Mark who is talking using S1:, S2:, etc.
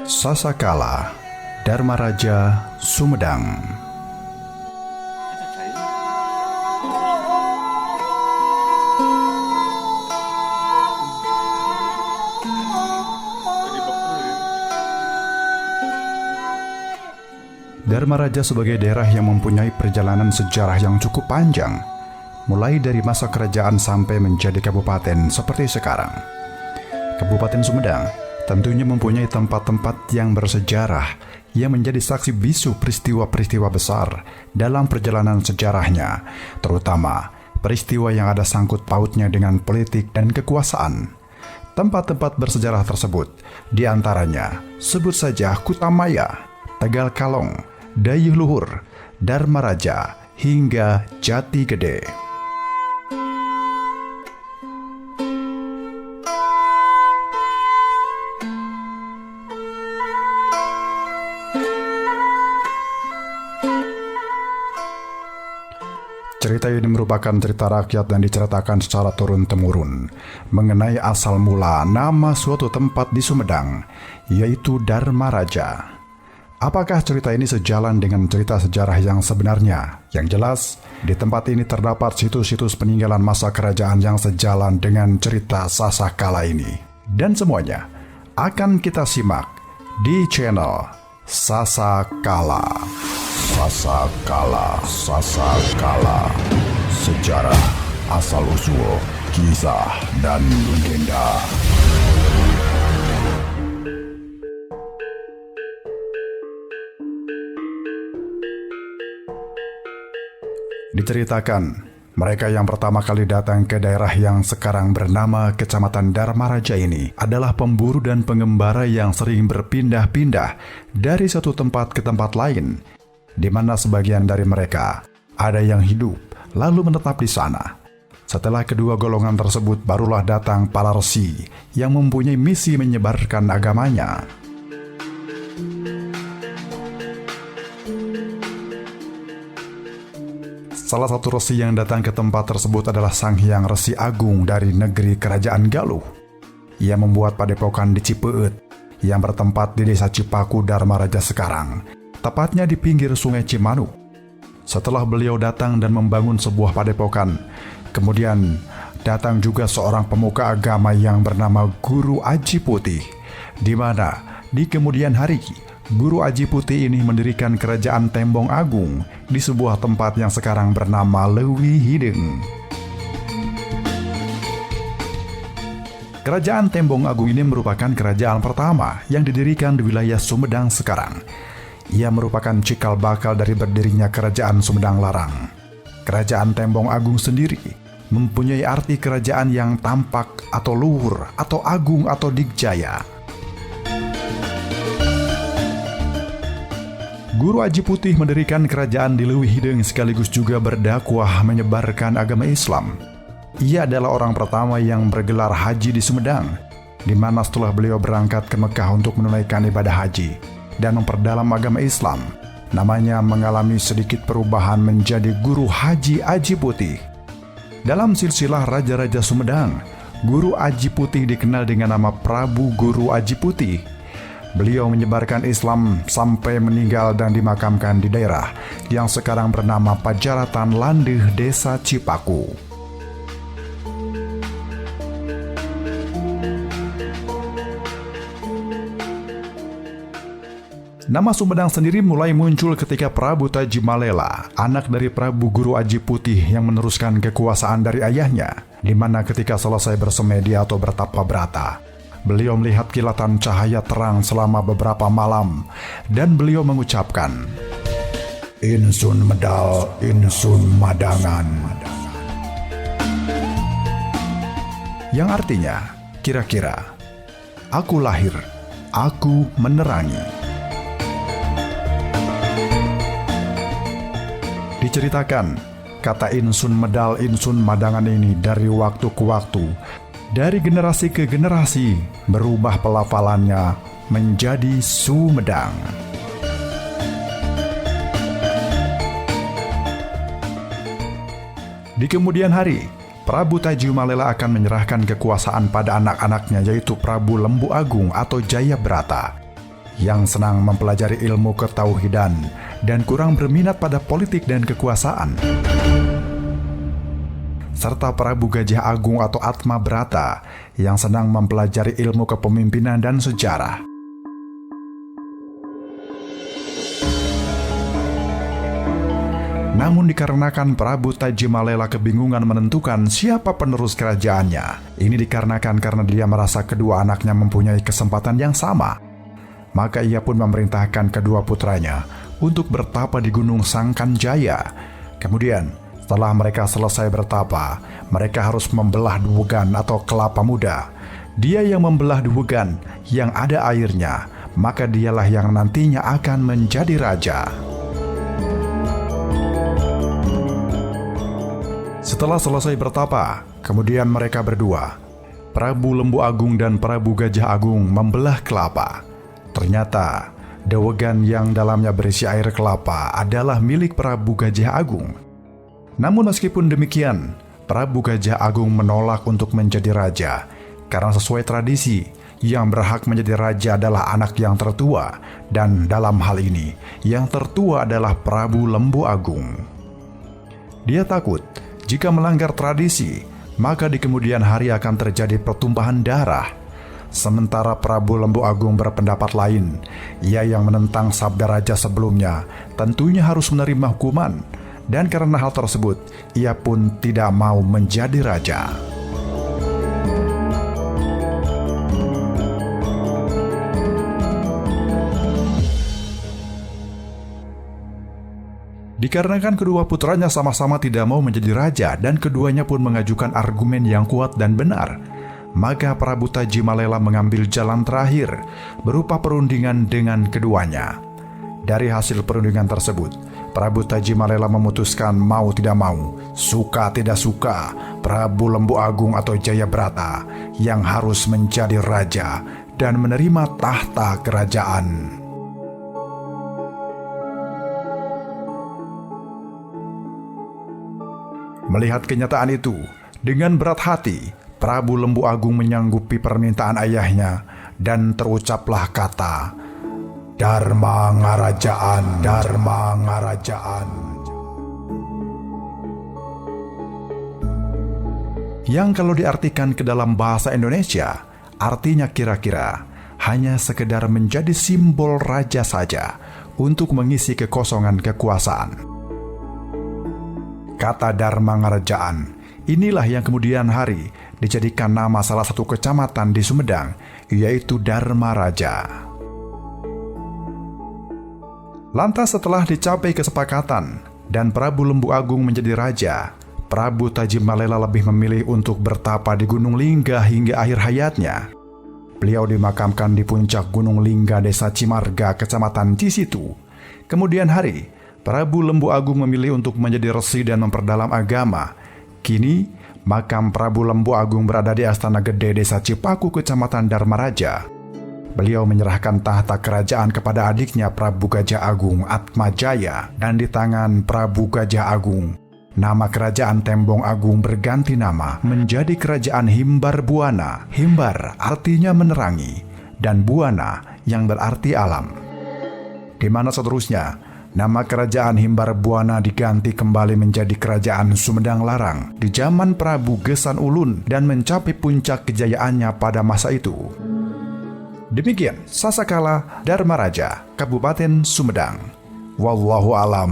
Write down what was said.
S1: Sasakala, Dharmaraja Sumedang. Dharmaraja sebagai daerah yang mempunyai perjalanan sejarah yang cukup panjang, mulai dari masa kerajaan sampai menjadi kabupaten seperti sekarang. Kabupaten Sumedang tentunya mempunyai tempat-tempat yang bersejarah yang menjadi saksi bisu peristiwa-peristiwa besar dalam perjalanan sejarahnya, terutama peristiwa yang ada sangkut pautnya dengan politik dan kekuasaan. Tempat-tempat bersejarah tersebut diantaranya sebut saja Kutamaya, Tegal Kalong, Dayuh Luhur, Dharmaraja, hingga Jati Gede. Cerita ini merupakan cerita rakyat dan diceritakan secara turun-temurun mengenai asal mula nama suatu tempat di Sumedang, yaitu Dharmaraja. Apakah cerita ini sejalan dengan cerita sejarah yang sebenarnya? Yang jelas, di tempat ini terdapat situs-situs peninggalan masa kerajaan yang sejalan dengan cerita Sasakala ini. Dan semuanya akan kita simak di channel Sasakala. Sasakala, Sasakala, sejarah, asal-usul, kisah, dan legenda. Diceritakan, mereka yang pertama kali datang ke daerah yang sekarang bernama Kecamatan Dharmaraja ini adalah pemburu dan pengembara yang sering berpindah-pindah dari satu tempat ke tempat lain, di mana sebagian dari mereka ada yang hidup lalu menetap di sana. Setelah kedua golongan tersebut barulah datang para resi yang mempunyai misi menyebarkan agamanya. Salah satu resi yang datang ke tempat tersebut adalah Sang Hyang Resi Agung dari negeri Kerajaan Galuh. Ia membuat padepokan di Cipeut yang bertempat di desa Cipaku, Dharmaraja sekarang, tepatnya di pinggir Sungai Cimanuk. Setelah beliau datang dan membangun sebuah padepokan, kemudian datang juga seorang pemuka agama yang bernama Guru Aji Putih, di mana di kemudian hari Guru Aji Putih ini mendirikan kerajaan Tembong Agung di sebuah tempat yang sekarang bernama Leuwi Hideng. Kerajaan Tembong Agung ini merupakan kerajaan pertama yang didirikan di wilayah Sumedang sekarang. Ia merupakan cikal bakal dari berdirinya Kerajaan Sumedang Larang. Kerajaan Tembong Agung sendiri mempunyai arti kerajaan yang tampak atau luhur atau agung atau dikjaya. Guru Aji Putih mendirikan kerajaan di Leuwi Hideng sekaligus juga berdakwah menyebarkan agama Islam. Ia adalah orang pertama yang bergelar haji di Sumedang, di mana setelah beliau berangkat ke Mekah untuk menunaikan ibadah haji dan memperdalam agama Islam, namanya mengalami sedikit perubahan menjadi Guru Haji Aji Putih. Dalam silsilah Raja-Raja Sumedang, Guru Aji Putih dikenal dengan nama Prabu Guru Aji Putih. Beliau menyebarkan Islam sampai meninggal dan dimakamkan di daerah yang sekarang bernama Pajaratan Landeh, Desa Cipaku. Nama Sumedang sendiri mulai muncul ketika Prabu Tajimalela, anak dari Prabu Guru Aji Putih yang meneruskan kekuasaan dari ayahnya, di mana ketika selesai bersemedi atau bertapa brata, beliau melihat kilatan cahaya terang selama beberapa malam, dan beliau mengucapkan, "Insun medal, insun madangan." Yang artinya, kira-kira, aku lahir, aku menerangi. Diceritakan, kata insun medal, insun madangan ini dari waktu ke waktu, dari generasi ke generasi, berubah pelafalannya menjadi Sumedang. Di kemudian hari, Prabu Tajimalela akan menyerahkan kekuasaan pada anak-anaknya, yaitu Prabu Lembu Agung atau Jayabrata, yang senang mempelajari ilmu ketauhidan dan kurang berminat pada politik dan kekuasaan, serta Prabu Gajah Agung atau Atmabrata yang senang mempelajari ilmu kepemimpinan dan sejarah. Namun dikarenakan Prabu Tajimalela kebingungan menentukan siapa penerus kerajaannya, ini dikarenakan karena dia merasa kedua anaknya mempunyai kesempatan yang sama, maka ia pun memerintahkan kedua putranya untuk bertapa di Gunung Sangkanjaya. Kemudian, setelah mereka selesai bertapa, mereka harus membelah duwugan atau kelapa muda. Dia yang membelah duwugan yang ada airnya, maka dialah yang nantinya akan menjadi raja. Setelah selesai bertapa, kemudian mereka berdua, Prabu Lembu Agung dan Prabu Gajah Agung, membelah kelapa. Ternyata, dewegan yang dalamnya berisi air kelapa adalah milik Prabu Gajah Agung. Namun meskipun demikian, Prabu Gajah Agung menolak untuk menjadi raja, karena sesuai tradisi, yang berhak menjadi raja adalah anak yang tertua, dan dalam hal ini, yang tertua adalah Prabu Lembu Agung. Dia takut jika melanggar tradisi, maka di kemudian hari akan terjadi pertumpahan darah. Sementara Prabu Lembu Agung berpendapat lain. Ia yang menentang sabda raja sebelumnya tentunya harus menerima hukuman, dan karena hal tersebut, ia pun tidak mau menjadi raja. Dikarenakan kedua putranya sama-sama tidak mau menjadi raja dan keduanya pun mengajukan argumen yang kuat dan benar, maka Prabu Tajimalela mengambil jalan terakhir berupa perundingan dengan keduanya. Dari hasil perundingan tersebut, Prabu Tajimalela memutuskan mau tidak mau, suka tidak suka, Prabu Lembu Agung atau Jayabrata yang harus menjadi raja dan menerima tahta kerajaan. Melihat kenyataan itu, dengan berat hati, Prabu Lembu Agung menyanggupi permintaan ayahnya dan terucaplah kata, "Dharma Ngarajaan, Dharma Ngarajaan." Yang kalau diartikan ke dalam bahasa Indonesia, artinya kira-kira hanya sekedar menjadi simbol raja saja untuk mengisi kekosongan kekuasaan. Kata Dharma Ngarajaan inilah yang kemudian hari dijadikan nama salah satu kecamatan di Sumedang, yaitu Dharma Raja. Lantas setelah dicapai kesepakatan dan Prabu Lembu Agung menjadi raja, Prabu Tajimalela lebih memilih untuk bertapa di Gunung Lingga hingga akhir hayatnya. Beliau dimakamkan di puncak Gunung Lingga, Desa Cimarga, Kecamatan Cisitu. Kemudian hari, Prabu Lembu Agung memilih untuk menjadi resi dan memperdalam agama. Kini, makam Prabu Lembu Agung berada di Astana Gede, Desa Cipaku, Kecamatan Dharma Raja. Beliau menyerahkan tahta kerajaan kepada adiknya Prabu Gajah Agung, Atmajaya, dan di tangan Prabu Gajah Agung, nama kerajaan Tembong Agung berganti nama menjadi Kerajaan Himbar Buana. Himbar artinya menerangi, dan Buana yang berarti alam. Di mana seterusnya, nama kerajaan Himbar Buana diganti kembali menjadi Kerajaan Sumedang Larang di zaman Prabu Gesan Ulun dan mencapai puncak kejayaannya pada masa itu. Demikian Sasakala Dharma Raja, Kabupaten Sumedang. Wallahu alam.